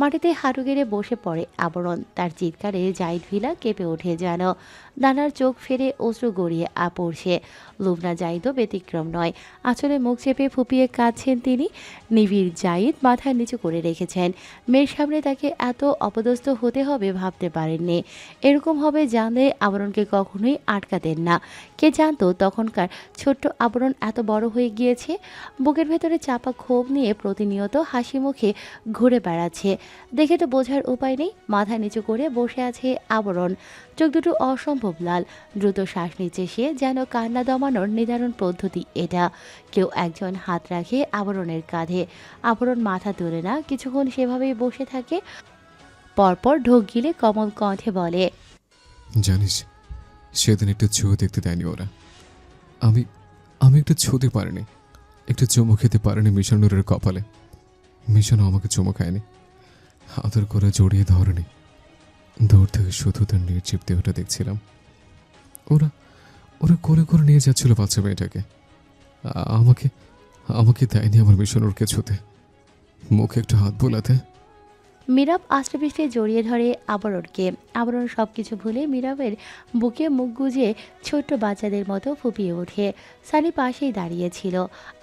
মাটিতে হাঁটু গেড়ে বসে পড়ে আবরণ। তার চিৎকারে জাহিদ ভিলা কেঁপে ওঠে যেন। নানার চোখ ফেরে অশ্রু গড়িয়ে পড়ছে। লুবনা জাহিদও ব্যতিক্রম নয়। আসলে মুখ চেপে ফুপিয়ে কাঁদছেন তিনি। নিবিড় জাহিদ মাথা নিচু করে রেখেছেন। মেয়ের সামনে তাকে এত অপদস্থ হতে হবে ভাবতে পারেননি। এরকম হবে জানলে আবরণকে কখনোই আটকাতেন না। কে জানতো তখনকার ছোট্ট আবরণ এত বড় হয়ে গিয়েছে। বুকের ভেতরে চাপা ক্ষোভ নিয়ে প্রতিনিয়ত হাসি মুখে ঘুরে বেড়াচ্ছে। দেখে তো বোঝার উপায় নেই। মাথা নিচু করে বসে আছে আবরণ। চোখ দুটো অসম্ভব লাল। দ্রুত শ্বাস নিচ্ছে সে, যেন কান্না দমানোর নিদারুণ পদ্ধতি এটা। কেউ একজন হাত রাখে আবরণের কাঁধে। আবরণ মাথা তোলে না, কিছুক্ষণ সেভাবেই বসে থাকে। পরপর ঢোক গিলে কমল কণ্ঠে বলে, জানিস, সেদিন একটু ছুঁয়ে দেখতে দেয়নি ওরা। আমি আমি একটু ছুঁতে পারিনি, একটু চুমু খেতে পারিনি মিশানুরের কপালে। মিশনও আমাকে চুমু খায়নি, আদর করে জড়িয়ে ধরেনি। দূর থেকে শুধু তার নির্জীব দেহটা দেখছিলাম। ওরা ওরা কোলে করে নিয়ে যাচ্ছিল বাচ্চা মেয়েটাকে। আমাকে আমাকে দেয়নি আমার মিশনুরকে ছুঁতে, মুখে একটু হাত বোলাতে। মীরাব আষ্টপৃষ্টে জড়িয়ে ধরে আবরণকে। আবরণ সবকিছু ভুলে মীরাবের বুকে মুখ গুজে ছোট্ট বাচ্চাদের মতো ফুপিয়ে ওঠে। সানি পাশেই দাঁড়িয়েছিল।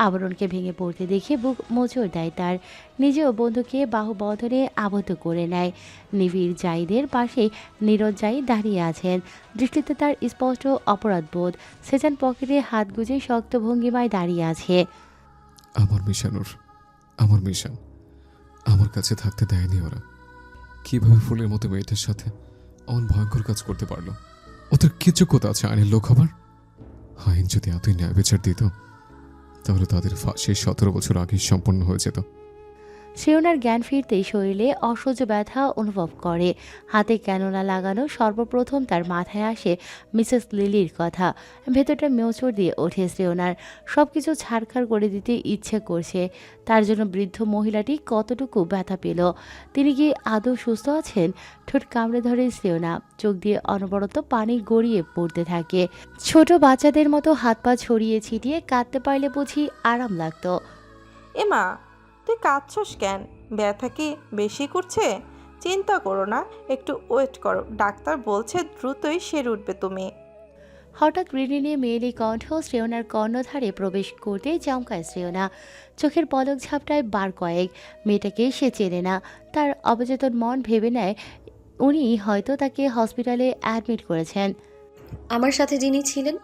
আবরণকে ভেঙে পড়তে দেখে বুক মোচড় দেয় তার। নিজেও বন্ধুকে বাহুবন্ধনে আবদ্ধ করে নেয়। নিবিড় জাহিদের পাশেই নীরজ জাহিদ দাঁড়িয়ে আছেন। দৃষ্টিতে তার স্পষ্ট অপরাধবোধ। সেজান পকেটে হাত গুজে শক্ত ভঙ্গিমায় দাঁড়িয়ে আছে। আমার মিশানুর, আমার মিশন, আমার কাছে থাকতে দেয়নি ওরা। কিভাবে ফুলের মতো মেয়েটার সাথে অন ভয়ঙ্কর কাজ করতে পারলো? ওদের কি যোগ্যতা আছে আইনের লোক হবার? আইন যদি এতই ন্যায় বিচার দিত, তাহলে তাদের ফাঁসি 17 বছর আগেই সম্পন্ন হয়ে যেত। শ্রেয়নার জ্ঞান ফিরতেই শরীরে অসহ্য ব্যথা অনুভব করে। হাতে ক্যানোলা লাগানো সর্বপ্রথম তার মাথায় আসে মিসেস লিলির কথা। ভেতরটা মেউচড় দিয়ে ওঠে শ্রেয়নার। সবকিছু ছাড়খাড় করে দিতে ইচ্ছে করছে। তার জন্য বৃদ্ধ মহিলাটি কতটুকু ব্যথা পেল। তিনি কি আদৌ সুস্থ আছেন? ঠোঁট কামড়ে ধরে শ্রেয়না। চোখ দিয়ে অনবরত পানি গড়িয়ে পড়তে থাকে। ছোট বাচ্চাদের মতো হাত পা ছড়িয়ে ছিটিয়ে কাঁদতে পারলে বুঝি আরাম লাগতো। এমা, তুই কাঁদছস কেন? ব্যথা কি বেশি করছে? চিন্তা করো না, একটু ওয়েট করো, ডাক্তার বলছে দ্রুতই সেরে উঠবে তুমি। হঠাৎ ঋণী মেয়েলি কণ্ঠ শ্রেয়নার কর্ণধারে প্রবেশ করতেই চমকায় শ্রেয়না। চোখের পলক ঝাপটায় বার কয়েক। মেয়েটাকে সে চেনে না। তার অবচেতন মন ভেবে নেয় উনি হয়তো তাকে হসপিটালে অ্যাডমিট করেছেন। আমার সাথে যিনি ছিলেন।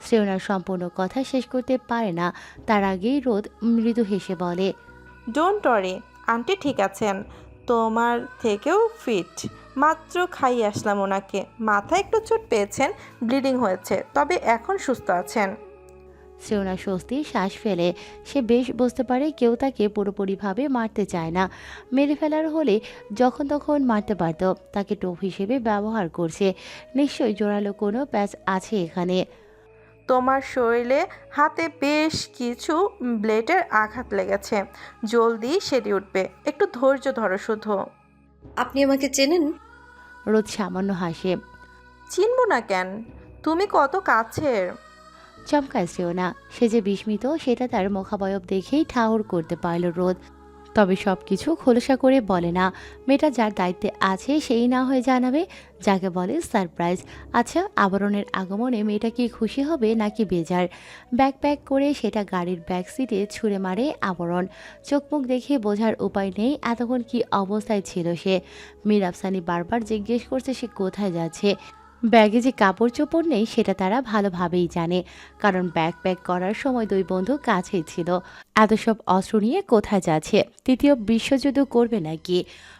শ্রেয়নার সম্পূর্ণ কথা শেষ করতে পারে না। তার আগেই রোদ মৃদু হেসে বলে, ডোন্ট ওয়ারি, আন্টি ঠিক আছেন, তোমার থেকেও ফিট। মাত্র খাইয়ে আসলাম ওনাকে। মাথায় একটু চোট পেয়েছেন, ব্লিডিং হয়েছে, তবে এখন সুস্থ আছেন। শ্রেয়না স্বস্তির শ্বাস ফেলে। সে বেশ বুঝতে পারে কেউ তাকে পুরোপুরিভাবে মারতে চায় না। মেরে ফেলার হলে যখন তখন মারতে পারত। তাকে টোপ হিসেবে ব্যবহার করছে। নিশ্চয়ই জোরালো কোনো প্যাচ আছে এখানে। তোমার শরীরে হাতে বেশ কিছু ব্লেডের আঘাত লেগেছে, জলদি সেরে উঠবে, একটু ধৈর্য ধরো শুধু। আপনি আমাকে চেনেন? রোদ সামান্য হাসে। চিনব না কেন, তুমি কত কাছের। চমকায় শ্রেয়না। সে যে বিস্মিত সেটা তার মুখাবয়ব দেখেই ঠাহর করতে পারল রোদ। তবে সব কিছু খোলসা করে বলে না। মেয়েটা যার দায়িত্বে আছে সেই না হয়ে জানাবে, যাকে বলে সারপ্রাইজ। আচ্ছা, আবরণের আগমনে মেয়েটা কি খুশি হবে নাকি বেজার? ব্যাগ প্যাক করে সেটা গাড়ির ব্যাক সিটে ছুঁড়ে মারে আবরণ। চোখ মুখ দেখে বোঝার উপায় নেই এতক্ষণ কি অবস্থায় ছিল সে। মীর আফসানি বারবার জিজ্ঞেস করছে সে কোথায় যাচ্ছে। ব্যাগে যে কাপড় চোপড় নেই সেটা তারা ভালোভাবেই জানে, কারণ ব্যাগ প্যাক করার সময় দুই বন্ধু কাছেই ছিল। এত সব অস্ত্র নিয়ে কোথায় যাচ্ছে? তৃতীয় বিশ্বযুদ্ধ করবে নাকি?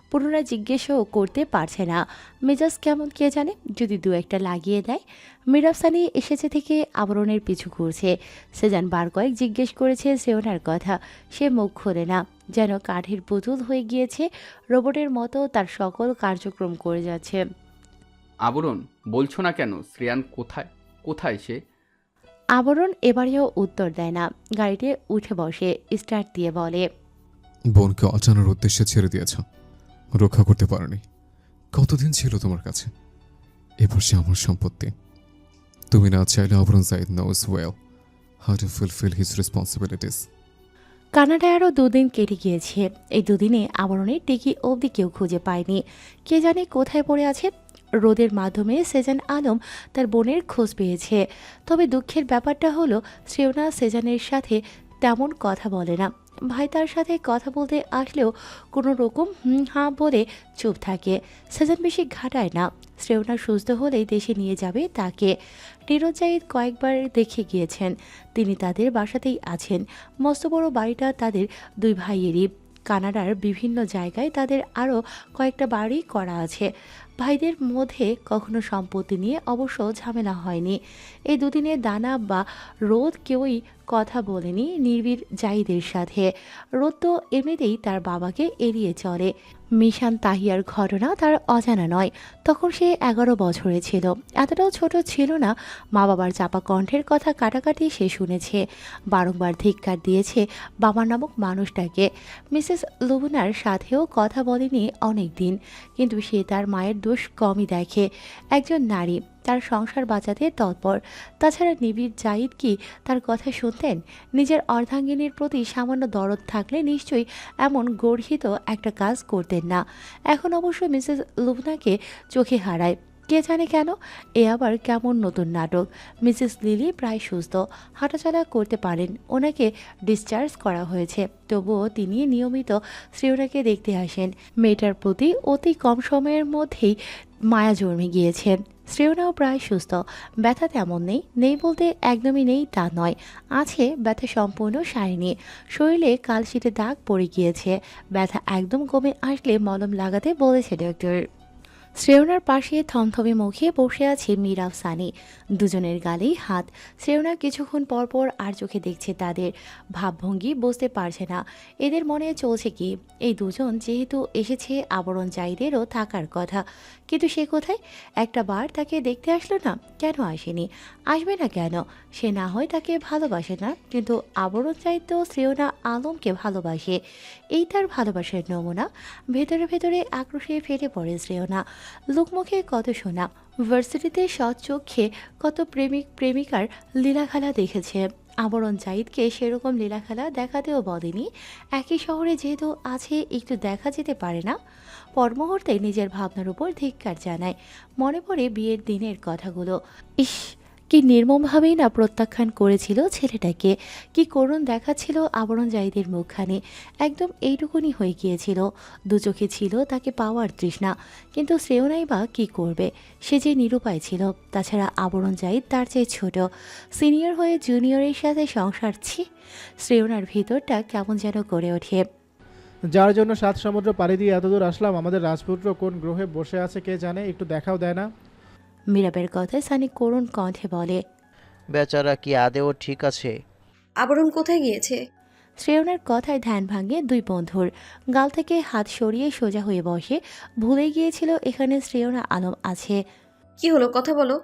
পুনরায় জিজ্ঞেসও করতে পারছে না। মেজাজ কেমন কে জানে, যদি দু একটা লাগিয়ে দেয়। মিরাফসানি এসেছে থেকে আবরণের পিছু ঘুরছে। সেজান বার কয়েক জিজ্ঞেস করেছে শ্রেয়নার কথা। সে মুখ খোলে না, যেন কাঠের পুতুল হয়ে গিয়েছে। রোবটের মতো তার সকল কার্যক্রম করে যাচ্ছে। আবরণ, বলছো না কেন? শ্রেয়ান কোথায়? কোথায় সে? আবরণ এবারেও উত্তর দেয় না। গাড়িতে উঠে বসে স্টার্ট দিয়ে বলে, বোনকে অজানার উদ্দেশ্যে ছেড়ে দিয়েছ, রক্ষা করতে পারোনি। কতদিন ছিল তোমার কাছে? এবার সে আমার সম্পত্তি। তুমি না চাইলে Abaran Zahid knows well how to fulfil his responsibilities. কানাডায় আরও 2 দিন কেটে গিয়েছে। এই 2 দিনে আবরণের টিকি অবধি কেউ খুঁজে পায়নি। কে জানে কোথায় পড়ে আছে। রোদের মাধ্যমে সেজান আলম তার বোনের খোঁজ পেয়েছে। তবে দুঃখের ব্যাপারটা হলো শ্রেয়না সেজানের সাথে তেমন কথা বলে না। ভাই তার সাথে কথা বলতে আসলেও কোনো রকম হাঁ বলে চুপ থাকে। সেজান বেশি ঘাটায় না। শ্রেয়না সুস্থ হলেই দেশে নিয়ে যাবে তাকে। নীরজ জাহিদ কয়েকবার দেখে গিয়েছেন। তিনি তাদের বাসাতেই আছেন। মস্ত বড় বাড়িটা তাদের 2 ভাইয়েরই। কানাডার বিভিন্ন জায়গায় তাদের আরও কয়েকটা বাড়ি করা আছে। ভাইদের মধ্যে কখনো সম্পত্তি নিয়ে অবশ্য ঝামেলা হয়নি। এই 2 দিনে দানা বা রোদ কেউই কথা বলেনি নির্বীর জাহিদের সাথে। রোদ তো এমনিতেই তার বাবাকে এড়িয়ে চলে। মিশান তাহিয়ার ঘটনা তার অজানা নয়। তখন সে 11 বছরে ছিল। এতটাও ছোট ছিল না। মা বাবার চাপা কণ্ঠের কথা কাটাকাটি সে শুনেছে। বারংবার ধিক্কার দিয়েছে বাবা নামক মানুষটাকে। মিসেস লুবনার সাথেও কথা বলেনি অনেক দিন। কিন্তু সে তার মায়ের দোষ কমই দেখে। একজন নারী, তার সংসার বাঁচাতে তৎপর। তাছাড়া নিবিড় জাহিদ কি তার কথা শুনতেন? নিজের অর্ধাঙ্গিনীর প্রতি সামান্য দরদ থাকলে নিশ্চয়ই এমন গর্হিত একটা কাজ করতেন না। এখন অবশ্য মিসেস লুবনাকে চোখে হারায়। কে জানে কেন? এ আবার কেমন নতুন নাটক? মিসেস লিলি প্রায় সুস্থ, হাঁটাচলা করতে পারেন। ওনাকে ডিসচার্জ করা হয়েছে। তবুও তিনি নিয়মিত শ্রেয়নাকে দেখতে আসেন। মেয়েটার প্রতি অতি কম সময়ের মধ্যেই মায়া জন্মে গিয়েছে। শ্রেয়নাও প্রায় সুস্থ। ব্যথা তেমন নেই। নেই বলতে একদমই নেই তা নয়। আছে, ব্যথা সম্পূর্ণ সারেনি। শরীরে কালশিটে দাগ পড়ে গিয়েছে। ব্যথা একদম কমে আসলে মলম লাগাতে বলেছে ডক্টর। শ্রেয়নার পাশে থমথমে মুখে বসে আছে মীরা সানি। দুজনের গালেই হাত। শ্রেয়না কিছুক্ষণ পরপর আর চোখে দেখছে তাদের। ভাবভঙ্গি বুঝতে পারছে না এদের মনে চলছে কি। এই দুজন যেহেতু এসেছে আবরণ জাহিদেরও থাকার কথা, কিন্তু সে কোথায়? একটা বার তাকে দেখতে আসলো না। কেন আসেনি? আসবে না কেন? সে না হয় তাকে ভালোবাসে না, কিন্তু আবরণ জাহিদ তো শ্রেয়না আলমকে ভালোবাসে। এই তার ভালোবাসার নমুনা। ভেতরে ভেতরে আক্রোশে ফেটে পড়ে শ্রেয়না। লোকমুখে কত শোনা, ভার্সিটিতে সচক্ষে কত প্রেমিক প্রেমিকার লীলাখেলা দেখেছে। আবরণ জাহিদকে সেরকম লীলাখেলা দেখাতেও বলেনি। একই শহরে যেহেতু আছে একটু দেখা যেতে পারে না? পর মুহূর্তে নিজের ভাবনার উপর ধিক্কার জানায়। মনে পড়ে বিয়ের দিনের কথাগুলো। ইস, কি নির্মমভাবেই না প্রত্যাখ্যান করেছিল ছেলেটাকে। কি করুণ দেখাচ্ছিল আবরণ জাহিদের মুখখানি। একদম এইটুকুনি হয়ে গিয়েছিল। দু চোখে ছিল তাকে পাওয়ার তৃষ্ণা। কিন্তু শ্রেয়নাই বা কী করবে? সে যে নিরুপায় ছিল। তাছাড়া আবরণ জাহিদ তার চেয়ে ছোট। সিনিয়র হয়ে জুনিয়রের সাথে সংসার। ছি! শ্রেয়নার ভিতরটা কেমন যেন করে ওঠে। যার জন্য 7 সমুদ্র পাড়ি দিয়ে এতদূর আসলাম, আমাদের রাজপুত্র কোন গ্রহে বসে আছে কে জানে, একটু দেখাও দেয় না? মীরাবের কথায় সানি করুণ কণ্ঠে বলে। বেচারা কি আদেও ঠিক আছে? আবরণ কোথায় গিয়েছে? শ্রেয়নার কথায় ধ্যান ভাঙে 2 বন্ধুর। গাল থেকে হাত সরিয়ে সোজা হয়ে বসে। ভুলে গিয়েছিল এখানে শ্রেয়না আলম আছে। কি হলো, কথা বলো।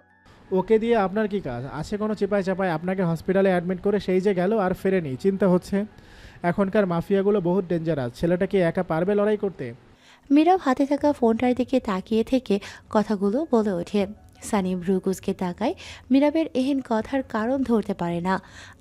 ওকে দিয়ে আপনার কি কাজ আছে? কোনো চিপায় চাপায় আপনাকে হসপিটালে অ্যাডমিট করে সেই যে গেল আর ফেরেনি, চিন্তা হচ্ছে। এখনকার মাফিয়াগুলো বহুত ডেঞ্জারাস। ছেলেটা কি একা পারবে লড়াই করতে? মীরাও হাতে থাকা ফোনটার দিকে তাকিয়ে থেকে কথাগুলো বলে ওঠে। সানি ভ্রুকুচকে তাকায়। মীরাবের এহেন কথার কারণ ধরতে পারে না।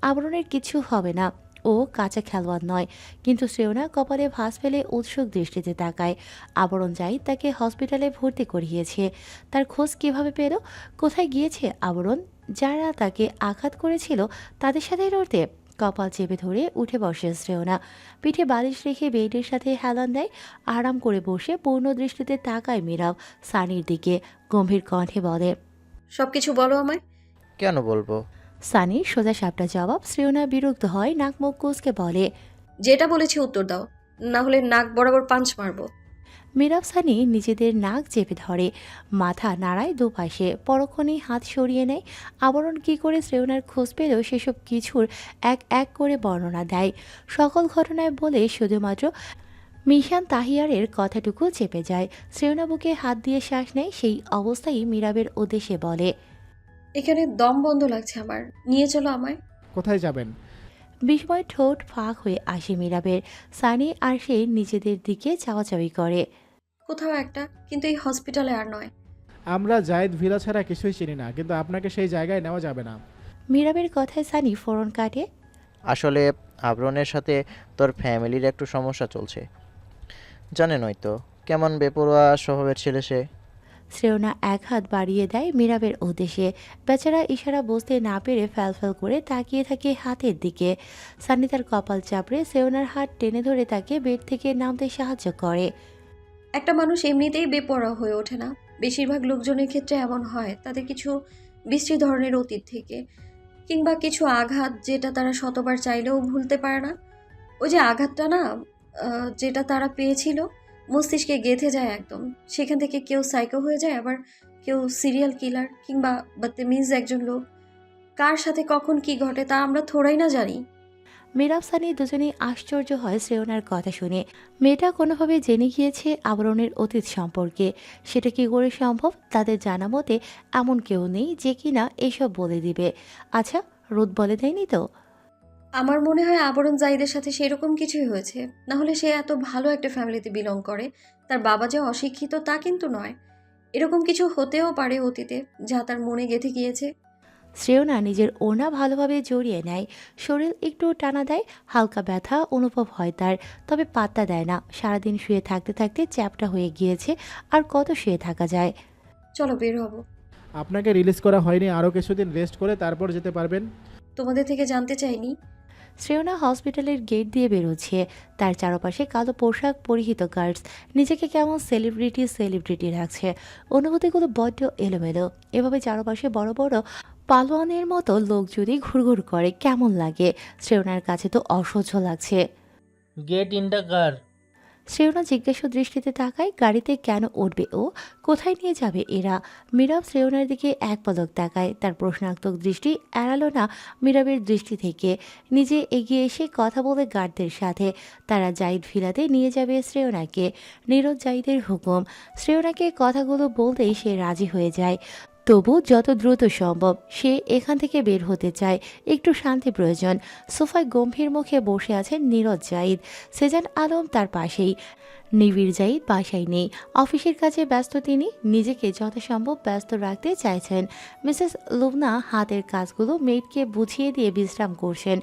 আবরণের কিছু হবে না। ও কাঁচা খেলোয়াড় নয়। কিন্তু শ্রেয়না কপালে ভাঁজ ফেলে উৎসুক দৃষ্টিতে তাকায়। আবরণ জাহিদ তাকে হসপিটালে ভর্তি করিয়েছে। তার খোঁজ কিভাবে পেল? কোথায় গিয়েছে আবরণ? যারা তাকে আঘাত করেছিল তাদের সাথে লড়তে? কপাল চেপে ধরে উঠে বসে শ্রেয়না। পিঠে বালিশ রেখে বেডের সাথে হেলান দেয়। আরাম করে বসে পূর্ণ দৃষ্টিতে তাকায় মীরাব সানির দিকে। গম্ভীর কণ্ঠে বলে, সবকিছু বলো আমায়। কেন বলবো? সানির সোজা সাপটা জবাব। শ্রেয়না বিরক্ত হয়, নাক মুখ কুঁচকে বলে, যেটা বলেছি উত্তর দাও, না হলে নাক বরাবর পাঞ্চ মারবো। মীরাব সানি নিজেদের নাক চেপে ধরে। মাথা নাড়ায় দুপাশে। পরক্ষণেই হাত সরিয়ে নেয়। আবরণ কী করে শ্রেয়নার খোঁজ পেল সেসব কিছুর এক এক করে বর্ণনা দেয়। সকল ঘটনায় বলে শুধুমাত্র মিশান তাহিয়ারের কথাটুকু চেপে যায়। শ্রেয়না বুকে হাত দিয়ে শ্বাস নেয়। সেই অবস্থায় মীরাবের উদ্দেশ্যে বলে, এখানে দম বন্ধ লাগছে আমার, নিয়ে চলো আমায়। কোথায় যাবেন? বিস্ময় ঠোঁট ফাঁক হয়ে আসে মীরাবের। সানি আর সে নিজেদের দিকে চাওয়াচাওয়ি করে। কোথাও একটা, কিন্তু এই হসপিটালে আর নয়। আমরা জায়েদ ভিলা ছাড়া কিছুই চিনি না, কিন্তু আপনাকে সেই জায়গায় নেওয়া যাবে না। মীরাবের কথায় সানি ফোরন কাটে। আসলে আবরণের সাথে তোর ফ্যামিলির একটু সমস্যা চলছে, জানেনই তো কেমন বেপরোয়া স্বভাবের ছেলে সে। শ্রেয়না এক হাত বাড়িয়ে দেয় মীরাবের উদ্দেশ্যে। বেচারা ইশারা বুঝতে না পেরে ফ্যাল করে তাকিয়ে থাকে হাতের দিকে। সানি তার কপাল চাপড়ে শ্রেয়নার হাত টেনে ধরে তাকে বেড থেকে নামতে সাহায্য করে। একটা মানুষ এমনিতেই বেপরোয়া হয়ে ওঠে না, বেশিরভাগ লোকজনের ক্ষেত্রে এমন হয়। তাদের কিছু বিশ্রী ধরনের অতীত থেকে, কিংবা কিছু আঘাত যেটা তারা শতবার চাইলেও ভুলতে পারে না। ওই যে আঘাতটা না, যেটা তারা পেয়েছিল, মস্তিষ্কে গেঁথে যায় একদম। সেখান থেকে কেউ সাইকো হয়ে যায়, আবার কেউ সিরিয়াল কিলার কিংবা বদতমিজ একজন লোক। কার সাথে কখন কি ঘটে তা আমরা থোড়াই না জানি। মীরাব সানি দুজনেই আশ্চর্য হয় শ্রেয়নার কথা শুনে। মেয়েটা কোনোভাবে জেনে গিয়েছে আবরণের অতীত সম্পর্কে। সেটা কি করে সম্ভব? তাদের জানা মতে এমন কেউ নেই যে কিনা এসব বলে দিবে। আচ্ছা, রোদ বলে দেয়নি তো? আমার মনে হয় আবরণ জাহিদের সাথে সেরকম কিছুই হয়েছে। না হলে সে এত ভালো একটা ফ্যামিলিতে বিলং করে। তার বাবা যে অশিক্ষিত তা কিন্তু নয়। এরকম কিছু হতেও পারে অতীতে, যা তার মনে গেঁথে গিয়েছে। শ্রেয়না নিজের ওড়না ভালোভাবে জড়িয়ে নেয়। শরীর একটু টানা দেয়। হালকা ব্যথা অনুভব হয় তার, তবে পাত্তা দেয় না। সারাদিন শুয়ে থাকতে থাকতে চ্যাপটা হয়ে গিয়েছে। আর কত শুয়ে থাকা যায়? চলো বের হব। আপনাকে রিলিজ করা হয়নি, আরও কিছুদিন রেস্ট করে তারপর যেতে পারবেন। তোমাদের থেকে জানতে চাইনি। শ্রেয়না হসপিটালের গেট দিয়ে বেরোচ্ছে। তার চারপাশে কালো পোশাক পরিহিত গার্ডস। নিজেকে কেমন সেলিব্রিটি লাগছে। অনুভূতিগুলো বড্ড এলোমেলো। এভাবে চারপাশে বড় বড় পালোয়ানের মতো লোক যদি ঘুরঘুর করে কেমন লাগে? শ্রেয়নার কাছে তো অসহ্য লাগছে। Get in the car. শ্রেয়না জিজ্ঞাসু দৃষ্টিতে তাকায়। গাড়িতে কেন উঠবে ও? কোথায় নিয়ে যাবে এরা? মীরাব শ্রেয়নার দিকে এক পলক তাকায়। তার প্রশ্নাত্মক দৃষ্টি এড়ালো না মীরাবের দৃষ্টি থেকে। নিজে এগিয়ে এসে কথা বলে গার্ডদের সাথে। তারা জাহিদ ভিলাতে নিয়ে যাবে শ্রেয়নাকে। নীরজ জাহিদের হুকুম। শ্রেয়নাকে কথাগুলো বলতেই সে রাজি হয়ে যায়। তবু যত দ্রুত সম্ভব সে এখান থেকে বের হতে চায়। একটু শান্তি প্রয়োজন। সোফায় গম্ভীর মুখে বসে আছেন নীরজ জাহিদ। সেজান আলম তার পাশেই। নিবিড় জাহিদ বাসায় নেই। অফিসের কাজে ব্যস্ত তিনি। নিজেকে যথাসম্ভব ব্যস্ত রাখতে চাইছেন। মিসেস লুবনা হাতের কাজগুলো মেয়েটকে বুঝিয়ে দিয়ে বিশ্রাম করছেন।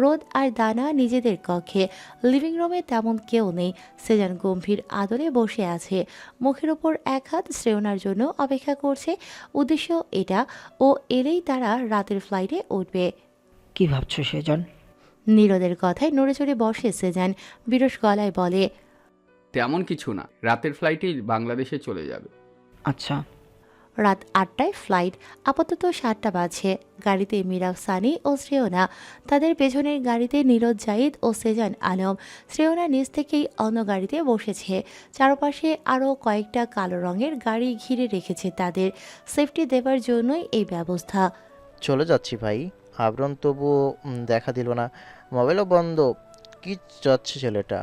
রোদ আর দানা নিজেদের কক্ষে। লিভিং রুমে তেমন কেউ নেই। সেজান গম্ভীর আদরে বসে আছে। মুখের ওপর এক হাত। শ্রেয়নার জন্য অপেক্ষা করছে। উদ্দেশ্য এটা, ও এলেই তারা রাতের ফ্লাইটে উঠবে। কি ভাবছো সেজন? নীরদের কথায় নড়ে চড়ে বসে সেজান। বিরস গলায় বলে, তেমন কিছু না, রাতের ফ্লাইটেই বাংলাদেশে চলে যাবে। আচ্ছা। রাত 8টায় ফ্লাইট। আপাতত 7টা বাজছে। গাড়িতে মীরাব সানি ও শ্রেয়না। তাদের পেছনের গাড়িতে নীরজ জাহিদ ও সেজান আলম। শ্রেয়না নিজ থেকেই অন্য গাড়িতে বসেছে। চারপাশে আরও কয়েকটা কালো রঙের গাড়ি ঘিরে রেখেছে তাদের। সেফটি দেবার জন্যই এই ব্যবস্থা। চলে যাচ্ছি ভাই। আবরণ তবুও দেখা দিল না, মোবাইলও বন্ধ। কি যাচ্ছে ছেলেটা।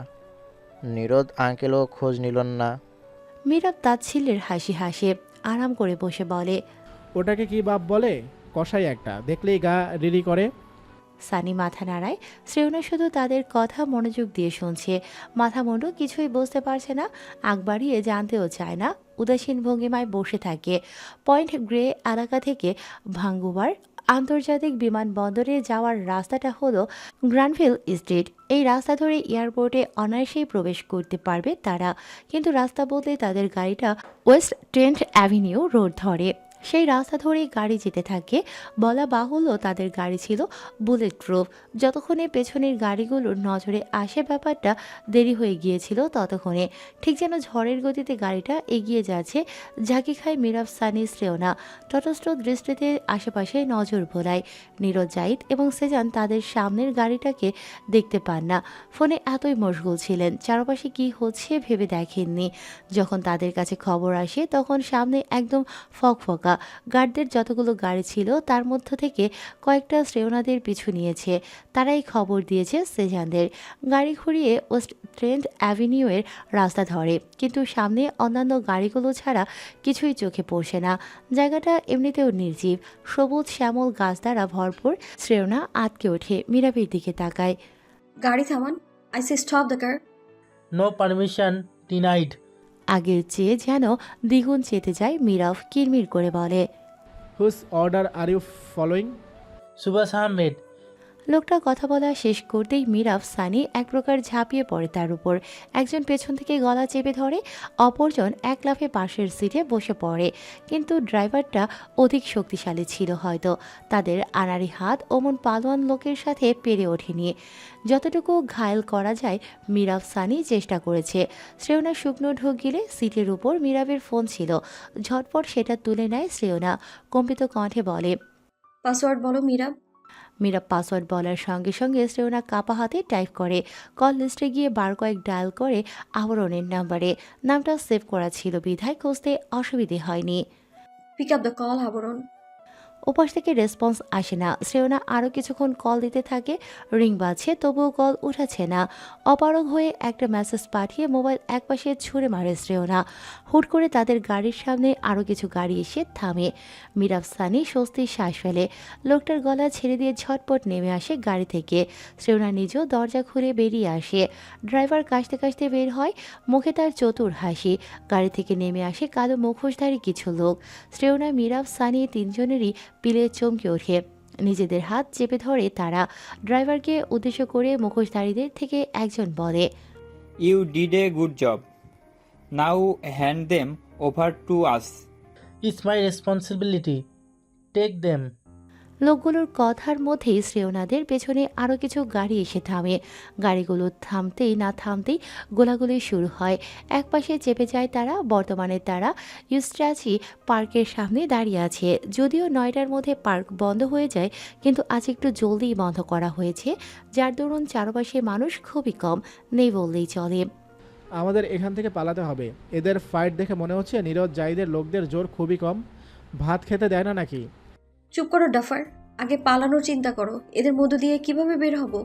নীরদ আঙ্কেলও খোঁজ নিল না। মীরাব তাচ্ছিল্যের হাসি হাসে আরাম করে বসে বলে, ওটাকে কি বাপ বলে? কষাই একটা, দেখলেই গা রিরি করে। সানি মাথা নাড়ায়। শ্রেয়না শুধু তাদের কথা মনোযোগ দিয়ে শুনছে। মাথা মুন্ডু কিছুই বুঝতে পারছে না। আগ বাড়িয়ে জানতেও চায় না। উদাসীন ভঙ্গিমায় বসে থাকে। পয়েন্ট গ্রে এলাকা থেকে ভাঙ্গুবার আন্তর্জাতিক বিমানবন্দরে যাওয়ার রাস্তাটা হলো গ্রানভিল স্ট্রিট। এই রাস্তা ধরে এয়ারপোর্টে অনায়াসেই প্রবেশ করতে পারবে তারা। কিন্তু রাস্তা বদলে তাদের গাড়িটা ওয়েস্ট টেন্ট অ্যাভিনিউ রোড ধরে। সেই রাস্তা ধরেই গাড়ি যেতে থাকে। বলা বাহুল্য তাদের গাড়ি ছিল বুলেট প্রুফ। যতক্ষণে পেছনের গাড়িগুলোর নজরে আসে ব্যাপারটা দেরি হয়ে গিয়েছিল ততক্ষণে। ঠিক যেন ঝড়ের গতিতে গাড়িটা এগিয়ে যাচ্ছে। ঝাঁকি খায় মীরাব সানি শ্রেয়না। তটস্থ দৃষ্টিতে আশেপাশে নজর ভোলায়। নীরজ জাহিদ এবং সেজান তাদের সামনের গাড়িটাকে দেখতে পান না। ফোনে এতই মশগুল ছিলেন, চারপাশে কি হচ্ছে ভেবে দেখেননি। যখন তাদের কাছে খবর আসে তখন সামনে একদম ফকফকা। গার্ডদের যতগুলো গাড়ি ছিল তার মধ্য থেকে কয়েকটা শ্রেয়নাদের পিছু নিয়েছে। তারাই খবর দিয়েছে সেজানদের। গাড়ি ঘুরিয়ে ওয়েস্ট ট্রেন্ট অ্যাভিনিউয়ের রাস্তা ধরে। কিন্তু সামনে অন্যান্য গাড়িগুলো ছাড়া কিছুই চোখে পড়ছে না। জায়গাটা এমনিতেও নির্জীব। সবুজ শ্যামল গাছ দ্বারা ভরপুর। শ্রেয়না আটকে ওঠে, মীরাবের দিকে তাকায়। গাড়ি থামান। I say stop the car. No permission denied. আগের চেয়ে যেন দ্বিগুণ চেতে যায় মীরাব। কিরমির করে বলে, whose order are you following? Subhash Ahmed. লোকটা কথা বলা শেষ করতেই মিরাফ সানি এক প্রকার ঝাঁপিয়ে পড়ে তার উপর। একজন পেছন থেকে গলা চেপে ধরে, অপরজন এক লাফে পাশের সিটে বসে পড়ে। কিন্তু ড্রাইভারটা অধিক শক্তিশালী ছিল হয়তো, তাদের আনাড়ি হাত অমন পালোয়ান লোকের সাথে পেরে ওঠেনি। যতটুকু ঘায়েল করা যায় মিরাফ সানি চেষ্টা করেছে। শ্রেয়না শুকনো ঢোক গিলে সিটের উপর মিরাবের ফোন ছিল, ঝটপট সেটা তুলে নেয় শ্রেয়না, কম্পিত কণ্ঠে বলে, পাসওয়ার্ড বলো মীরা। মীরা পাসওয়ার্ড বলার সঙ্গে সঙ্গে শ্রেয়না কাপা হাতে টাইপ করে। কল লিস্টে গিয়ে বার কয়েক ডায়াল করে আবরণের নাম্বারে। নামটা সেভ করা ছিল বিধায় খুঁজতে অসুবিধে হয়নি। পিক আপ দ্য কল আবরণ। ওপাশ থেকে রেসপন্স আসে না। শ্রেয়না আরও কিছুক্ষণ কল দিতে থাকে, রিং বাজছে তবুও কল উঠাচ্ছে না। অপারগ হয়ে একটা মেসেজ পাঠিয়ে মোবাইল একপাশে ছুঁড়ে মারে শ্রেয়না। হুট করে তাদের গাড়ির সামনে আরও কিছু গাড়ি এসে থামে। মিরাব সানি স্বস্তির শ্বাস ফেলে। লোকটার গলা ছেড়ে দিয়ে ঝটপট নেমে আসে গাড়ি থেকে। শ্রেয়না নিজেও দরজা খুলে বেরিয়ে আসে। ড্রাইভার কাশতে কাশতে বের হয়, মুখে তার চতুর হাসি। গাড়ি থেকে নেমে আসে কালো মুখোশধারী কিছু লোক। শ্রেয়না, মিরাব, সানি তিনজনেরই পিলে চমকে ওঠে। নিজেদের হাত চেপে ধরে তারা। ড্রাইভারকে উদ্দেশ্য করে মুখোশধারীদের থেকে একজন বলে, you did a good job, now hand them over to us. It's my responsibility. Take them. লোকগুলোর কথার মধ্যেই শ্রেয়নাদের পেছনে আরও কিছু গাড়ি এসে থামে। গাড়িগুলো থামতেই না থামতেই গোলাগুলি শুরু হয়। একপাশে চেপে যায় তারা। বর্তমানে তারা ইউস্ট্রাচি পার্কের সামনে দাঁড়িয়ে আছে। যদিও 9টার মধ্যে পার্ক বন্ধ হয়ে যায়, কিন্তু আজ একটু জলদিই বন্ধ করা হয়েছে, যার দরুন চারপাশে মানুষ খুবই কম, নেই বললেই চলে। আমাদের এখান থেকে পালাতে হবে। এদের ফাইট দেখে মনে হচ্ছে নীরজ জাহিদের লোকদের জোর খুবই কম। ভাত খেতে দেয় না নাকি? চুপ করো ডাফার, আগে পালানোর চিন্তা করো। এদের মধ্য দিয়ে কিভাবে বের হব?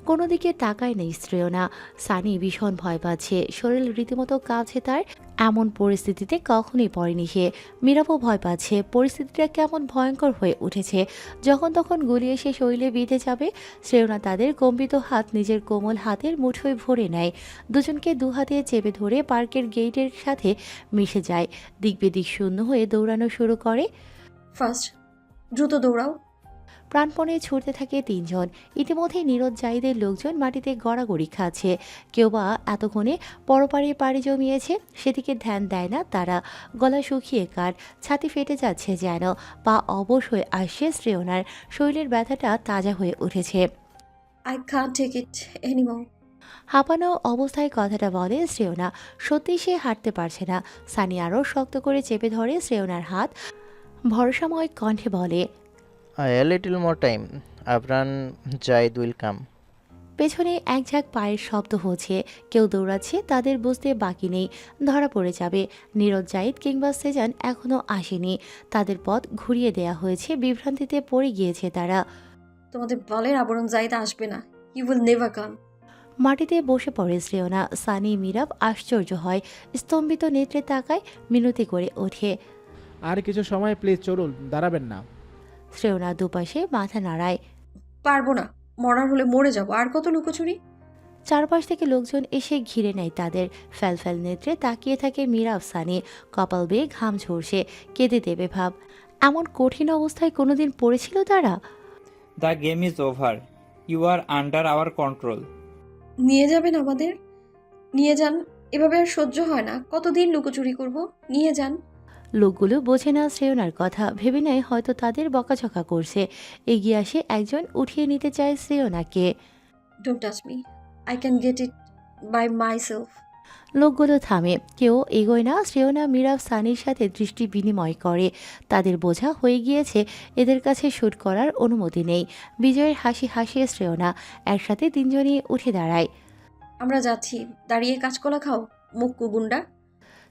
কোনো দিকে তাকায় নেই শ্রেয়না। সানি ভীষণ ভয় পাচ্ছে, শরীর রীতিমতো কাঁপছে তার। এমন পরিস্থিতিতে কখনোই পড়েনি সে। মীরাবও ভয় পাচ্ছে। পরিস্থিতিটা কেমন ভয়ঙ্কর হয়ে উঠেছে। যখন তখন গুলি এসে শরীরে বিঁধে যাবে। শ্রেয়না তাদের কম্পিত হাত নিজের কোমল হাতের মুঠোয় ভরে নেয়। দুজনকে দুহাতে চেপে ধরে পার্কের গেটের সাথে মিশে যায়। দিক বেদিক শূন্য হয়ে দৌড়ানো শুরু করে। ফার্স্ট, দ্রুত দৌড়াও। প্রাণপণে ছুটতে থাকে তিনজন। ইতিমধ্যে নীরজ জাহিদের লোকজন মাটিতে গড়াগড়ি খাচ্ছে। কেউ বা এতক্ষণে পরপারে পাড়ি জমিয়েছে, সেদিকে ধ্যান দেয় না তারা। গলা শুকিয়ে কাঠ, ছাতি ফেটে যাচ্ছে যেন। পা অবশ হয়ে আসছে শ্রেয়নার। শরীরের ব্যথাটা তাজা হয়ে উঠেছে। I can't take it anymore. হাঁপানো অবস্থায় কথাটা বলে শ্রেয়না। সত্যি সে হাঁটতে পারছে না। সানি আরও শক্ত করে চেপে ধরে শ্রেয়নার হাত। ভরসাময় কণ্ঠে বলে, A little more time. Abran Jaid will come. পেছনে এক ঝাঁক পায়ের শব্দ হচ্ছে। কেউ দৌড়াচ্ছে, তাদের বুঝতে বাকি নেই, ধরা পড়ে যাবে। নীরজ জাহিদ কিংবা সেজান এখনও আসেনি। তাদের পথ ঘুরিয়ে দেয়া হয়েছে। বিভ্রান্তিতে পড়ে গিয়েছে তারা। তোমাদের বলের আবরণ জাহিদ আসবে না। He will never come. মাটিতে বসে পড়ে শ্রেয়না। সানি, মিরাব আশ্চর্য হয়, স্তম্ভিত নেত্রে তাকায়, মিনতি করে ওঠে। আর কিছু সময় প্লিজ, চলুন, দাঁড়াবেন না। শ্রেয়না দুপাশে মাথা নাড়ায়। পারবো না, মরার হলে মরে যাব। আর কত লুকোচুরি? চারপাশ থেকে লোকজন এসে ঘিরে নেয় তাদের। ফ্যালফ্যাল নেত্রে তাকিয়ে থাকে মিরাব সানি। কপাল বেয়ে ঘাম ঝরছে, কেঁদে দেবে ভাব। এমন কঠিন অবস্থায় কোনোদিন পড়েছিল তারা? The game is over, you are under our control. নিয়ে যাবেন আমাদের? নিয়ে যান, এভাবে আর সহ্য হয় না। কতদিন লুকোচুরি করব? নিয়ে যান। লোকগুলো বোঝে না শ্রেয়নার কথা, ভেবে নেয় হয়তো তাদের বকাঝকা করছে। এগিয়ে আসে একজন, উঠিয়ে নিতে চায় শ্রেয়নাকে। Don't touch me, I can get it by myself. লোকগুলো থামে, কেউ এগোয় না। শ্রেয়না মিরাব সানির সাথে দৃষ্টি বিনিময় করে। তাদের বোঝা হয়ে গিয়েছে, এদের কাছে শুট করার অনুমতি নেই। বিজয়ের হাসি হাসিয়ে শ্রেয়না। একসাথে তিনজনই উঠে দাঁড়ায়। আমরা যাচ্ছি, দাঁড়িয়ে কাঁচকলা খাও মুক্কু গুন্ডা।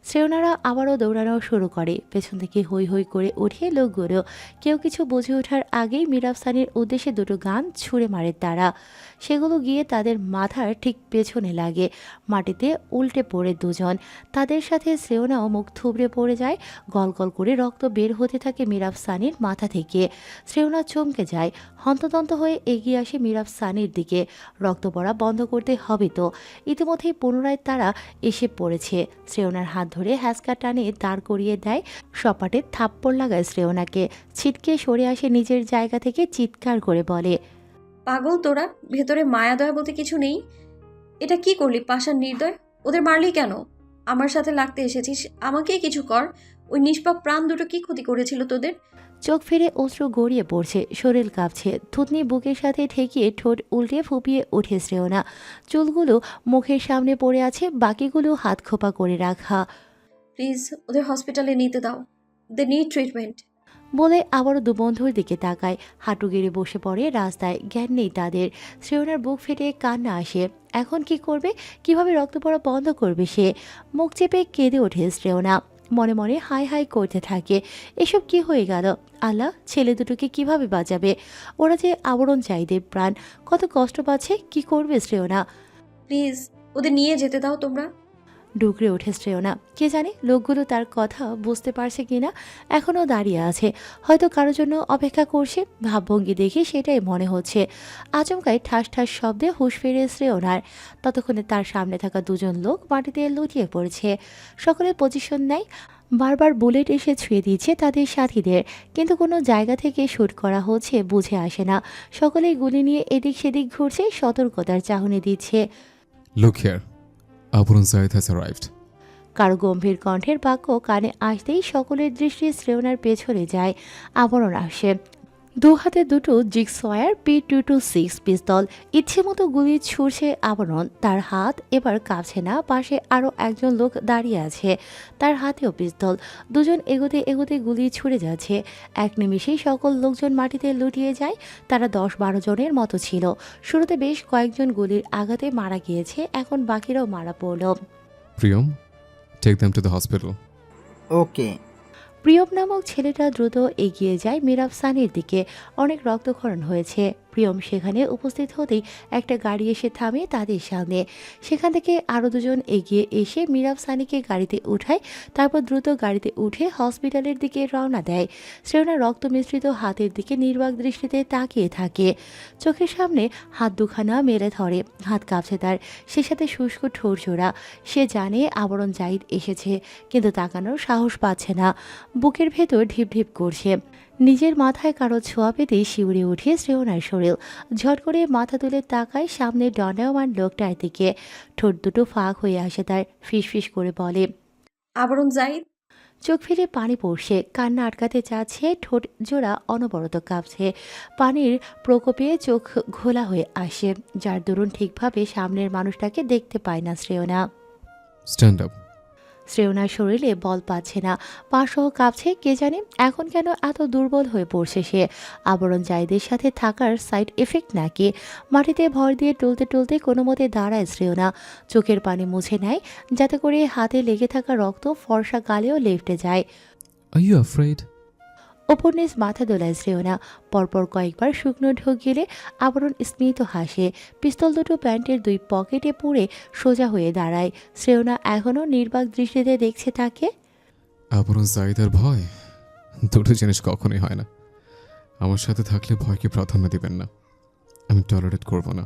শ্রেয়নারা আবারও দৌড়ানো শুরু করে। পেছন থেকে হৈ হৈ করে ওঠে লোকগুলো। কেউ কিছু বুঝে ওঠার আগেই মিরাব সানির উদ্দেশ্যে দুটো গান ছুঁড়ে মারে তারা। সেগুলো গিয়ে তাদের মাথার ঠিক পেছনে লাগে। মাটিতে উল্টে পড়ে দুজন। তাদের সাথে শ্রেয়নাও মুখ থুবড়ে পড়ে যায়। গল গল করে রক্ত বের হতে থাকে মিরাব সানির মাথা থেকে। শ্রেয়না চমকে যায়, হন্তদন্ত হয়ে এগিয়ে আসে মিরাব সানির দিকে। রক্ত পড়া বন্ধ করতে হবে তো। ইতিমধ্যেই পুনরায় তারা এসে পড়েছে। শ্রেয়নার হাত ধরে হ্যাসকা টানে দাঁড় করিয়ে দেয়। সপাটে থাপ্পড় লাগায় শ্রেয়নাকে। ছিটকে সরে আসে নিজের জায়গা থেকে, চিৎকার করে বলে, পাগল তোরা, ভেতরে মায়া দয়া বলতে কিছু নেই? এটা কি করলি পাষাণ নির্দয়? ওদের মারলি কেন? আমার সাথে লাগতে এসেছিস, আমাকেই কিছু কর। ওই নিষ্পাপ প্রাণ দুটো কি ক্ষতি করেছিল তোদের? চোখ ফিরে অশ্রু গড়িয়ে পড়ছে, শরীর কাঁপছে, থুতনি বুকের সাথে ঠেকিয়ে ঠোঁট উল্টে ফুপিয়ে ওঠে শ্রেয়না। চুলগুলো মুখের সামনে পড়ে আছে, বাকিগুলো হাত খোপা করে রাখা। প্লিজ ওদের হসপিটালে নিতে দাও, দে নিড ট্রিটমেন্ট। বলে আবারও দু বন্ধুর দিকে তাকায়। হাঁটু গেড়ে বসে পড়ে রাস্তায়, জ্ঞান নেই তাদের। শ্রেয়নার বুক ফেটে কান্না আসে। এখন কি করবে, কিভাবে রক্ত পড়া বন্ধ করবে সে? মুখ চেপে কেঁদে ওঠে শ্রেয়না, মনে মনে হাই হাই করতে থাকে। এসব কি হয়ে গেল? আল্লাহ, ছেলে দুটোকে কিভাবে বাঁচাবে? ওরা যে আবরণ চাইদে প্রাণ, কত কষ্ট পাচ্ছে, কি করবে শ্রেয়না? প্লিজ ওদের নিয়ে যেতে দাও তোমরা। ডুকরে ওঠে শ্রেয়না। কে জানে লোকগুলো তার কথা বুঝতে পারছে কিনা। এখনও দাঁড়িয়ে আছে, হয়তো কারোর জন্য অপেক্ষা করছে। ভাবভঙ্গি দেখে সেটাই মনে হচ্ছে। আচমকাই ঠাস ঠাস শব্দে হুঁশ ফিরে শ্রেয়নার। ততক্ষণে তার সামনে থাকা দুজন লোক মাটিতে লুটিয়ে পড়েছে। সকলের পজিশন নেয়। বারবার বুলেট এসে ছুঁয়ে দিচ্ছে তাদের সাথীদের, কিন্তু কোনো জায়গা থেকে শ্যুট করা হচ্ছে বুঝে আসে না। সকলেই গুলি নিয়ে এদিক সেদিক ঘুরছে, সতর্কতার চাহনি দিচ্ছে। লুক হিয়ার, আবরণ জায়েদ হ্যাজ অ্যারাইভড। কারো গম্ভীর কণ্ঠের বাক্য কানে আসতেই সকলের দৃষ্টি শ্রেয়নার পেছনে যায়। আবরণ আসে, দু হাতে দুটো জিগসয়ার P226 পিস্তল। ইচ্ছে মতো গুলি ছুড়ছে আবরণ। তার হাত এবার কাঁপছে না। পাশে আরও একজন লোক দাঁড়িয়ে আছে, তার হাতেও পিস্তল। দুজন এগোতে এগোতে গুলি ছুড়ে যাচ্ছে। এক নিমিষেই সকল লোকজন মাটিতে লুটিয়ে যায়। তারা 10-12 জনের মতো ছিল। শুরুতে বেশ কয়েকজন গুলির আঘাতে মারা গিয়েছে, এখন বাকিরাও মারা পড়ল। Priyam, take them to the hospital. Okay. Priyam নামক ছেলেটা দ্রুত এগিয়ে যায় মিরাব সানির দিকে। অনেক রক্তক্ষরণ হয়েছে। প্রিয়ম সেখানে উপস্থিত হতেই একটা গাড়ি এসে থামে তাদের সামনে। সেখান থেকে আরও দুজন এগিয়ে এসে মিরাব সানিকে গাড়িতে উঠায়। তারপর দ্রুত গাড়িতে উঠে হসপিটালের দিকে রওনা দেয়। শ্রেয়না রক্ত মিশ্রিত হাতের দিকে নির্বাক দৃষ্টিতে তাকিয়ে থাকে। চোখের সামনে হাত দুখানা মেলে ধরে, হাত কাঁপছে তার, সে সাথে শুষ্ক ঠোঁট জোড়া। সে জানে আবরণ জাহিদ এসেছে, কিন্তু তাকানোর সাহস পাচ্ছে না। বুকের ভেতর ঢিপ ঢিপ করছে। নিজের মাথায় কারো ছোঁয়া পেতেই শিউরে উঠে শ্রেয়নার শরীর। ঝট করে মাথা তুলে তাকায় সামনে দণ্ডায়মান লোকটার দিকে। ঠোঁট দুটো ফাঁক হয়ে আসে তার, ফিসফিস করে বলে, আবরণ জাহিদ। চোখ ফিরে পানি পড়ছে, কান্না আটকাতে চাচ্ছে, ঠোঁট জোড়া অনবরত কাঁপছে। পানির প্রকোপে চোখ ঘোলা হয়ে আসে, যার দরুন ঠিকভাবে সামনের মানুষটাকে দেখতে পায় না শ্রেয়না। Stand up. শ্রেয়নার শরীরে বল পাচ্ছে না, পা সহ কাঁপছে। কে জানে এখন কেন এত দুর্বল হয়ে পড়ছে সে। আবরণ জাহিদের সাথে থাকার সাইড এফেক্ট নাকি? মাটিতে ভর দিয়ে টলতে টলতে কোনো মতে দাঁড়ায় শ্রেয়না। চোখের পানি মুছে নেয়, যাতে করে হাতে লেগে থাকা রক্ত ফর্সা গালেও লেপ্টে যায়। Are you afraid? ওপর নিচ মাথা দোলায় শ্রেয়না। পরপর কয়েকবার শুকনো ঢোক গেলে আবরণ স্মিত হাসে। পিস্তল দুটো প্যান্টের দুই পকেটে পুরে সোজা হয়ে দাঁড়ায়। শ্রেয়না এখনও নির্বাক দৃষ্টিতে দেখছে তাকে। আবরণ জায়েদ আর ভয়, দুটো জিনিস কখনোই হয় না। আমার সাথে থাকলে ভয়কে প্রাধান্য দিবেন না, আমি টলারেট করব না।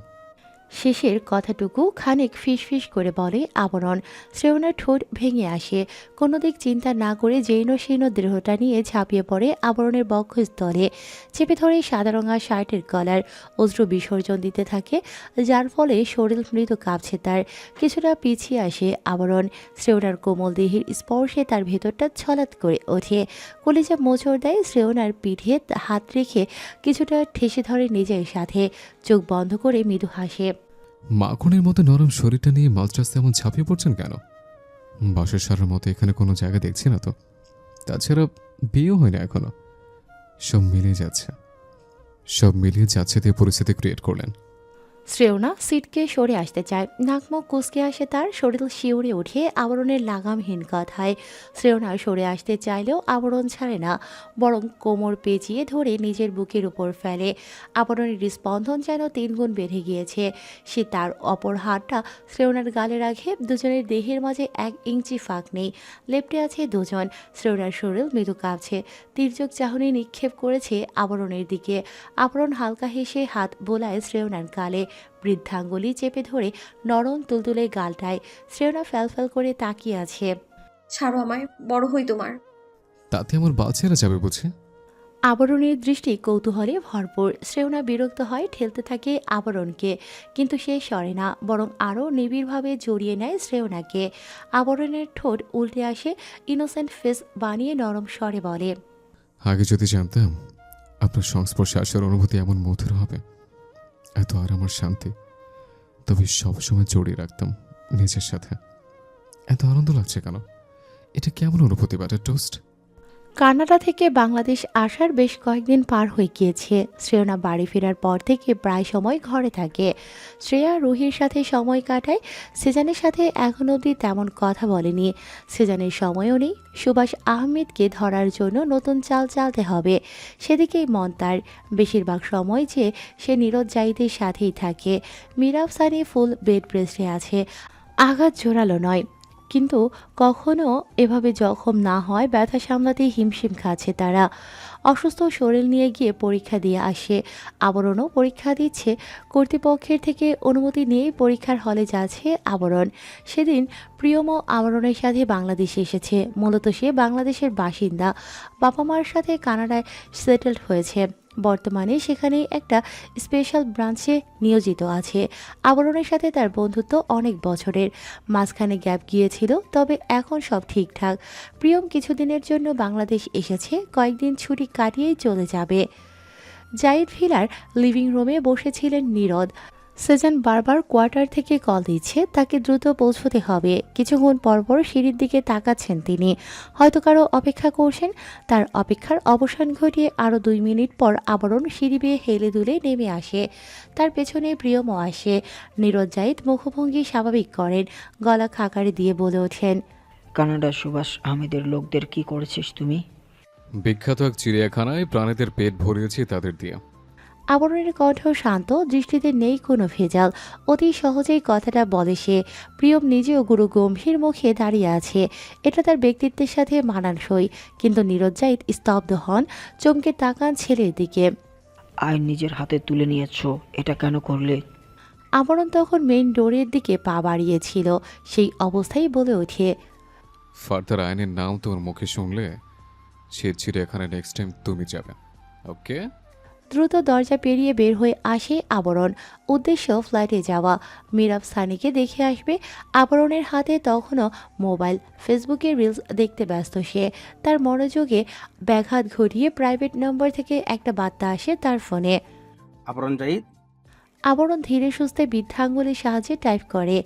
শেষের কথাটুকু খানিক ফিসফিস করে বলে আবরণ। শ্রেয়নার ঠোঁট ভেঙে আসে। কোনো দিক চিন্তা না করে জীর্ণ শীর্ণ দেহটা নিয়ে ঝাঁপিয়ে পড়ে আবরণের বক্ষস্থলে। চেপে ধরে সাদা রঙা শার্টের কলার। অশ্রু বিসর্জন দিতে থাকে, যার ফলে শরীর মৃত কাঁপছে তার। কিছুটা পিছিয়ে আসে আবরণ। শ্রেয়নার কোমল দেহের স্পর্শে তার ভেতরটা ছলাৎ করে ওঠে। কলিজা মোচড় দেয়। শ্রেয়নার পিঠে হাত রেখে কিছুটা ঠেসে ধরে নিজের সাথে। চোখ বন্ধ করে মৃদু হাসে। মাখনের মতো নরম শরীরটা নিয়ে মাঝ রাস্তায় এমন ঝাঁপিয়ে পড়ছেন কেন? বাসের সারার মতো এখানে কোনো জায়গা দেখছি না তো। তাছাড়া বিয়েও হয় না এখনো। সব মিলিয়ে যাচ্ছে দিয়ে পরিস্থিতি ক্রিয়েট করলেন। শ্রেয়না সিটকে সরে আসতে চায়, নাক মুখ কুঁচকে আসে তার, শরীর শিউরে ওঠে আবরণের লাগামহীন কথায়। শ্রেয়না সরে আসতে চাইলেও আবরণ ছাড়ে না, বরং কোমর পেঁচিয়ে ধরে নিজের বুকের উপর ফেলে। আবরণের স্পন্দন যেন 3 গুণ বেড়ে গিয়েছে। সে তার অপর হাতটা শ্রেয়নার গালে রাখে। দুজনের দেহের মাঝে 1 ইঞ্চি ফাঁক নেই। লেপ্টে আছে দুজন। শ্রেয়নার শরীর মৃদু কাঁপছে। তির্যক চাহনি নিক্ষেপ করেছে আবরণের দিকে। আবরণ হালকা হেসে হাত বোলায় শ্রেয়নার গালে। বৃদ্ধাঙ্গুলি চেপে ধরে নরম তুলতুলে গালটায়। শ্রেয়না ফ্যালফ্যাল করে তাকিয়ে আছে। ছাড়ো আমায়, বড় হই তোমার। তাতে আমার বাল ছেড়ে যাবে বুঝে? আবরণের দৃষ্টি কৌতূহলে ভরপুর। শ্রেয়না বিরক্ত হয়, ঠেলতে থাকে আবরণকে, কিন্তু সে সরে না, বরং আরও নিবিড়ভাবে জড়িয়ে নেয় শ্রেয়নাকে। আবরণের ঠোঁট উল্টে আসে, ইনোসেন্ট ফেস বানিয়ে নরম স্বরে বলে, আগে যদি জানতাম আপনার সংস্পর্শে আসার অনুভূতি এমন মধুর হবে, এত আরাম আর শান্তি, তবে সবসময় জড়িয়ে রাখতাম নিজের সাথে। এত আনন্দ লাগছে কেন? এটা কেমন অনুভূতি বাটার টোস্ট? কানাডা থেকে বাংলাদেশ আসার বেশ কয়েকদিন পার হয়ে গিয়েছে। শ্রেয়না বাড়ি ফেরার পর থেকে প্রায় সময় ঘরে থাকে। শ্রেয়া রুহির সাথে সময় কাটায়। সেজানের সাথে এখন অবধি তেমন কথা বলেনি। সেজানের সময়ও নেই। সুভাষ আহমেদকে ধরার জন্য নতুন চাল চালতে হবে, সেদিকেই মন তার। বেশিরভাগ সময় যে সে নীরদ জাহিদের সাথেই থাকে। মিরাব সানি ফুল বেড রেস্টে আছে। আঘাত জোরালো নয়, কিন্তু কখনো এভাবে জখম না হয় ব্যথা সামলাতেই হিমশিম খাচ্ছে তারা। অসুস্থ শরীর নিয়ে গিয়ে পরীক্ষা দিয়ে আসে। আবরণও পরীক্ষা দিচ্ছে। কর্তৃপক্ষের থেকে অনুমতি নিয়েই পরীক্ষার হলে যাচ্ছে আবরণ। সেদিন প্রিয়মও আবরণের সাথে বাংলাদেশে এসেছে। মূলত সে বাংলাদেশের বাসিন্দা, বাবা মার সাথে কানাডায় সেটেলড হয়েছে। বর্তমানে সেখানে একটা স্পেশাল ব্রাঞ্চে নিয়োজিত আছে। আবরণের সাথে তার বন্ধুত্ব অনেক বছরের। মাঝখানে গ্যাপ গিয়েছিল, তবে এখন সব ঠিকঠাক। প্রিয়ম কিছুদিনের জন্য বাংলাদেশ এসেছে, কয়েকদিন ছুটি কাটিয়েই চলে যাবে। জাহিদ ভিলার লিভিং রুমে বসেছিলেন নীরদ। সেজান বারবার কোয়ার্টার থেকে কল দিচ্ছে, তাকে দ্রুত পৌঁছতে হবে। কিছুক্ষণ পরপর সিঁড়ির দিকে তাকাচ্ছেন তিনি, হয়তো কারো অপেক্ষা করছেন। তার অপেক্ষার অবসান ঘটিয়ে আরও 2 মিনিট পর আবরণ সিঁড়ি বেয়ে হেলে দুলে নেমে আসে। তার পেছনে প্রিয়মও আসে। নীরদ জাহিদ মুখভঙ্গি স্বাভাবিক করেন, গলা খাকারে দিয়ে বলে ওঠেন, কানাডার সুভাষ আহমেদের লোকদের কি করেছিস তুমি? বিখ্যাত এক চিড়িয়াখানায় প্রাণীদের পেট ভরিয়েছি তাদের দিয়ে। আবরণের কণ্ঠ শান্ত, দৃষ্টিতে নেই কোনো ভেজাল। অতি সহজেই কথাটা বলে সে। প্রিয়ম নিজেও গুরু গম্ভীর মুখে দাঁড়িয়ে আছে। এটা তার ব্যক্তিত্বের সাথে মানানসই। কিন্তু নীরদ জাহিদ স্তব্ধ হন, চমকে তাকান ছেলের দিকে। আইন নিজের হাতে তুলে নিয়েছো, এটা কেন করলে? আবরণ তখন মেইন ডোরের দিকে পা বাড়িয়েছিল। সেই অবস্থায় বলে ওঠে, ফার্দার আইনের নাম তোর মুখে শুনলে সে চিড়িয়াখানায় নেক্সট টাইম তুমি যাবে, ওকে? দ্রুত দরজা পেরিয়ে বের হয়ে আসে আবরণ। উদ্দেশ্য ফ্ল্যাটে যাওয়া, মিরাব সানিকে দেখে আসবে। আবরণের হাতে তখনও মোবাইল, ফেসবুকে রিলস দেখতে ব্যস্ত সে। তার মনোযোগে ব্যাঘাত ঘটিয়ে প্রাইভেট নম্বর থেকে একটা বার্তা আসে তার ফোনে। আবরণ জাহিদ। আবরণ ধীরে সুস্থে বৃদ্ধাঙ্গুলির সাহায্যে টাইপ করে।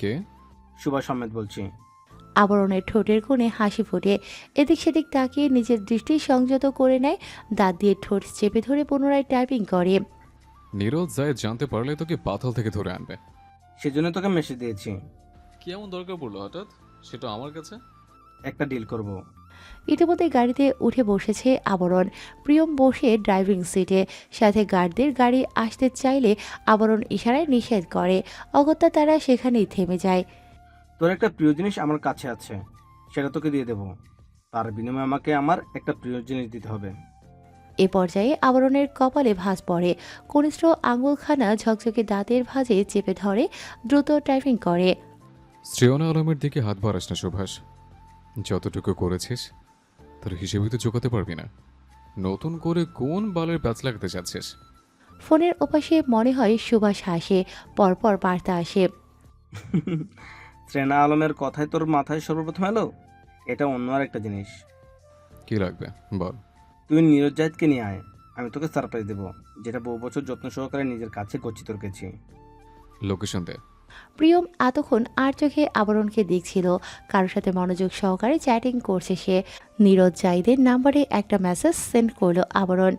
কে? সুভাষ আহমেদ বলছি। আবরণের ঠোঁটের কোণে হাসি ফোটে। এদিক সেদিক তাকিয়ে নিজের দৃষ্টি সংযত করে নেয়। দাঁত দিয়ে ঠোঁট চেপে ধরে পুনরায় টাইপিং করে। নীরজ জাহিদ জানতে পারলে তোকে পাতাল থেকে ধরে আনবে। সেজন্য তোকে মেসেজ দিয়েছি। কি এমন দরকার পড়লো হঠাৎ সেটা আমার কাছে? একটা ডিল করব। ইতিমধ্যে গাড়িতে উঠে বসেছে আবরণ। প্রিয়ম বসে ড্রাইভিং সিটে। সাথে গার্ডদের গাড়ি আসতে চাইলে আবরণ ইশারায় নিষেধ করে। অগত্যা তারা সেখানেই থেমে যায়। তোর একটা প্রিয় জিনিস আমার কাছে আছে, সেটা তোকে দিয়ে দেব। তার বিনিময়ে আমাকে আমার একটা প্রিয় জিনিস দিতে হবে। এ পর্যায়ে আবরণের কপালে ভাঁজ পড়ে। কনিষ্ঠ আঙুলখানা ঝকঝকে দাঁতের ভাঁজে চেপে ধরে, দ্রুত টাইপিং করে। শ্রেয়না আলমের দিকে হাত বাড়াস না সুভাষ। যতটুকু করেছিস তার হিসেবে তো চোকাতে পারবি না। নতুন করে কোন বালের প্যাচ লাগাতে চাচ্ছিস? ফোনের ওপাশে মনে হয় সুভাষ হাসে। পরপর বার্তা আসে। শ্রেনা আলমের কথাই তোর মাথায় সর্বপ্রথম এলো? এটা অন্য আর একটা জিনিস। কি লাগবে বল। তুই নীরজ জাহিদকে নিয়ে আয়, আমি তোকে সারপ্রাইজ দেবো, যেটা বহু বছর যত্ন সহকারে নিজের কাছে গচ্ছিত রেখেছি। লোকেশন দে। প্রিয়ম এতক্ষণ আর চোখে আবরণকে দেখছিল। কারোর সাথে মনোযোগ সহকারে চ্যাটিং করছে সে। নীরজ জাহিদের নাম্বারে একটা মেসেজ সেন্ড করলো আবরণ।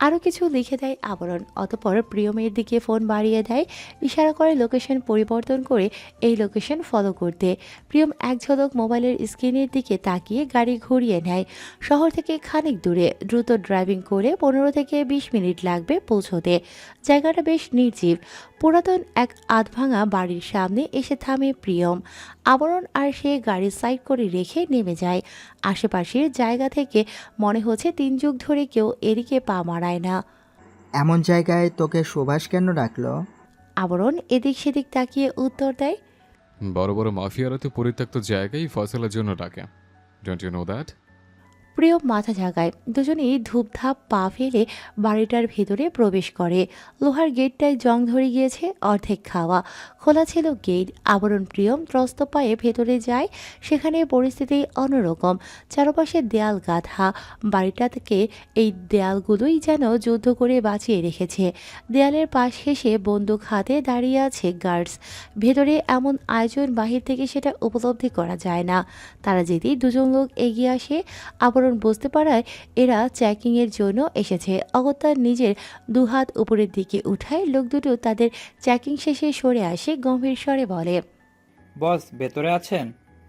আরও কিছু লিখে দেয় আবরণ। অতপর প্রিয়মের দিকে ফোন বাড়িয়ে দেয়, ইশারা করে লোকেশন পরিবর্তন করে এই লোকেশন ফলো করতে। প্রিয়ম এক ঝলক মোবাইলের স্ক্রিনের দিকে তাকিয়ে গাড়ি ঘুরিয়ে নেয়। শহর থেকে খানিক দূরে দ্রুত ড্রাইভিং করে 15 থেকে 20 মিনিট লাগবে পৌঁছতে। জায়গাটা বেশ নির্জীব। পুরাতন এক আধভাঙা বাড়ির সামনে এসে থামে প্রিয়ম। আবরণ আর সে গাড়ি সাইড করে রেখে নেমে যায়। আশেপাশের জায়গা থেকে মনে হচ্ছে 3 যুগ ধরে কেউ এদিকে পা মারায় না। এমন জায়গায় তোকে সুভাষ কেন ডাকলো? আবরণ এদিক সেদিক তাকিয়ে উত্তর দেয়, বড় বড় মাফিয়ারা তো পরিত্যক্ত জায়গায় ফয়সালার জন্য ডাকে। Don't you know that? প্রিয় মাথা জাগায়। দুজনেই ধূপধাপ পা ফেলে বাড়িটার ভেতরে প্রবেশ করে। লোহার গেটটায় জং ধরে গিয়েছে, অর্ধেক খাওয়া। খোলা ছিল গেট। আবরণ প্রিয়ম ত্রস্ত পায়ে ভেতরে যায়। সেখানে পরিস্থিতি অন্যরকম। চারপাশে দেয়াল গাঁথা। বাড়িটা থেকে এই দেয়ালগুলোই যেন যুদ্ধ করে বাঁচিয়ে রেখেছে। দেয়ালের পাশ ঘেঁষে বন্দুক হাতে দাঁড়িয়ে আছে গার্ডস। ভেতরে এমন আয়োজন বাহির থেকে সেটা উপলব্ধি করা যায় না। তারা যেতেই দুজন লোক এগিয়ে আসে। আবরণ বুঝতে পারায় এরা চেকিংয়ের জন্য এসেছে। অগত্যা নিজের দুহাত উপরের দিকে উঠায়। লোক দুটো তাদের চেকিং শেষে সরে আসে। গম্ভীর স্বরে বলে, বস ভেতরে আছেন?